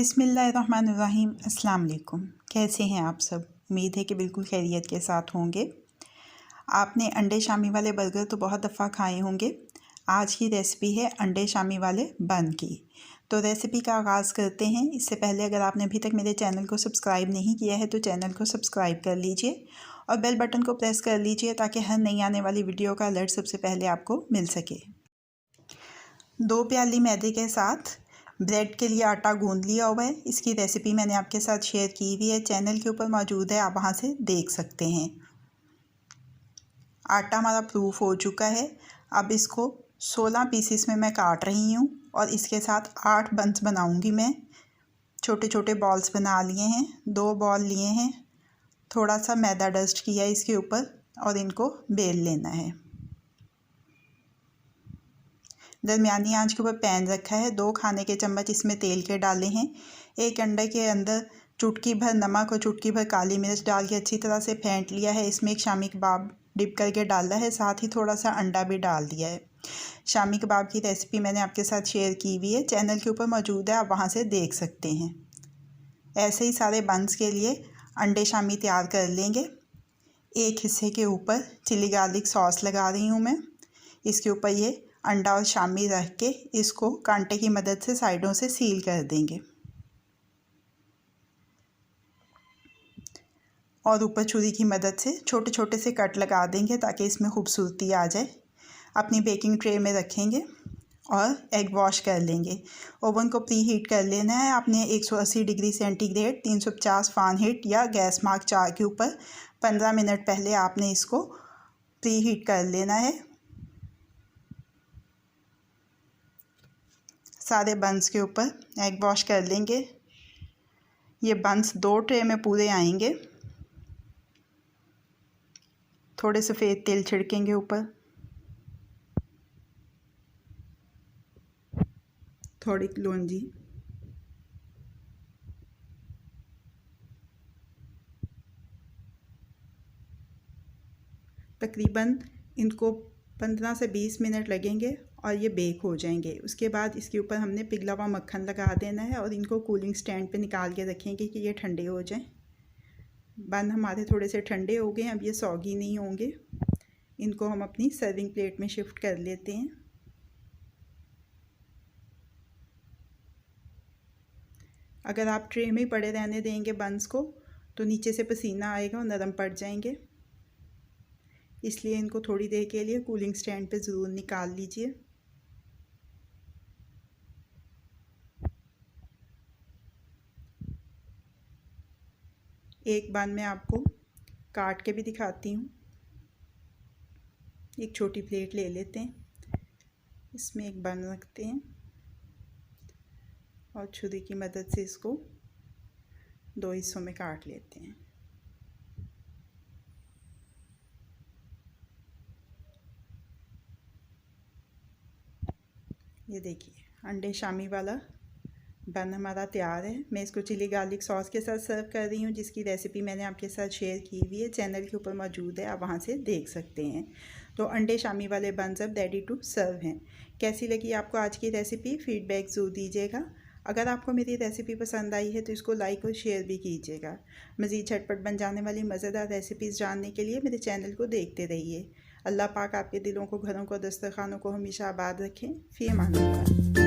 बिस्मिल्लाहिर्रहमानिर्रहीम। अस्सलाम वालेकुम। कैसे हैं आप सब? उम्मीद है कि बिल्कुल खैरियत के साथ होंगे। आपने अंडे शामी वाले बर्गर तो बहुत दफ़ा खाए होंगे। आज की रेसिपी है अंडे शामी वाले बन की। तो रेसिपी का आगाज़ करते हैं। इससे पहले अगर आपने अभी तक मेरे चैनल को सब्सक्राइब नहीं किया है तो चैनल को सब्सक्राइब कर लीजिए और बेल बटन को प्रेस कर लीजिए ताकि हर नई आने वाली वीडियो का अलर्ट सबसे पहले आपको मिल सके। 2 प्याली मैदे के साथ ब्रेड के लिए आटा गूंद लिया हुआ है। इसकी रेसिपी मैंने आपके साथ शेयर की हुई है, चैनल के ऊपर मौजूद है, आप वहां से देख सकते हैं। आटा हमारा प्रूफ हो चुका है। अब इसको 16 पीसेस में मैं काट रही हूँ और इसके साथ 8 बंस बनाऊंगी मैं। छोटे छोटे बॉल्स बना लिए हैं, 2 बॉल लिए हैं, थोड़ा सा मैदा डस्ट किया है इसके ऊपर और इनको बेल लेना है। दरमियानी आंच के ऊपर पैन रखा है। 2 खाने के चम्मच इसमें तेल के डाले हैं। 1 अंडे के अंदर चुटकी भर नमक और चुटकी भर काली मिर्च डाल के अच्छी तरह से फेंट लिया है। इसमें एक शामी कबाब डिप करके डाला है, साथ ही थोड़ा सा अंडा भी डाल दिया है। शामी कबाब की रेसिपी मैंने आपके साथ शेयर की हुई है, चैनल के ऊपर मौजूद है, आप वहाँ से देख सकते हैं। ऐसे ही सारे बंस के लिए अंडे शामी तैयार कर लेंगे। एक हिस्से के ऊपर चिली गार्लिक सॉस लगा रही हूँ मैं। इसके ऊपर ये अंडा और शामी रख के इसको कांटे की मदद से साइडों से सील कर देंगे और ऊपर छुरी की मदद से छोटे छोटे से कट लगा देंगे ताकि इसमें खूबसूरती आ जाए। अपनी बेकिंग ट्रे में रखेंगे और एग वॉश कर लेंगे। ओवन को प्री हीट कर लेना है आपने 180 डिग्री सेंटीग्रेड 350 फ़ारेनहीट या गैस मार्क 4 के ऊपर 15 मिनट पहले आपने इसको प्री हीट कर लेना है। सारे बंस के ऊपर एग वॉश कर लेंगे। ये बंस 2 ट्रे में पूरे आएंगे। थोड़े सफ़ेद तेल छिड़केंगे ऊपर, थोड़ी कलौंजी, तकरीबन इनको 15 से 20 मिनट लगेंगे और ये बेक हो जाएंगे। उसके बाद इसके ऊपर हमने पिघला हुआ मक्खन लगा देना है और इनको कूलिंग स्टैंड पे निकाल के रखेंगे कि ये ठंडे हो जाएं। बन हमारे थोड़े से ठंडे हो गए हैं, अब ये सौगी नहीं होंगे। इनको हम अपनी सर्विंग प्लेट में शिफ्ट कर लेते हैं। अगर आप ट्रे में पड़े रहने देंगे बंस को तो नीचे से पसीना आएगा और नरम पड़ जाएंगे, इसलिए इनको थोड़ी देर के लिए कूलिंग स्टैंड पे ज़रूर निकाल लीजिए। एक बन मैं आपको काट के भी दिखाती हूँ। एक छोटी प्लेट ले लेते हैं, इसमें एक बन रखते हैं और छुरी की मदद से इसको 2 हिस्सों में काट लेते हैं। ये देखिए अंडे शामी वाला बन हमारा तैयार है। मैं इसको चिली गार्लिक सॉस के साथ सर्व कर रही हूँ, जिसकी रेसिपी मैंने आपके साथ शेयर की हुई है, चैनल के ऊपर मौजूद है, आप वहाँ से देख सकते हैं। तो अंडे शामी वाले बन्स अब रेडी टू सर्व हैं। कैसी लगी आपको आज की रेसिपी? फीडबैक ज़रूर दीजिएगा। अगर आपको मेरी रेसिपी पसंद आई है तो इसको लाइक और शेयर भी कीजिएगा। मज़ीद झटपट बन जाने वाली मज़ेदार रेसिपीज़ जानने के लिए मेरे चैनल को देखते रहिए। अल्लाह पाक आपके दिलों को, घरों को, दस्तरखानों को हमेशा आबाद रखें। फ़ी अमान अल्लाह।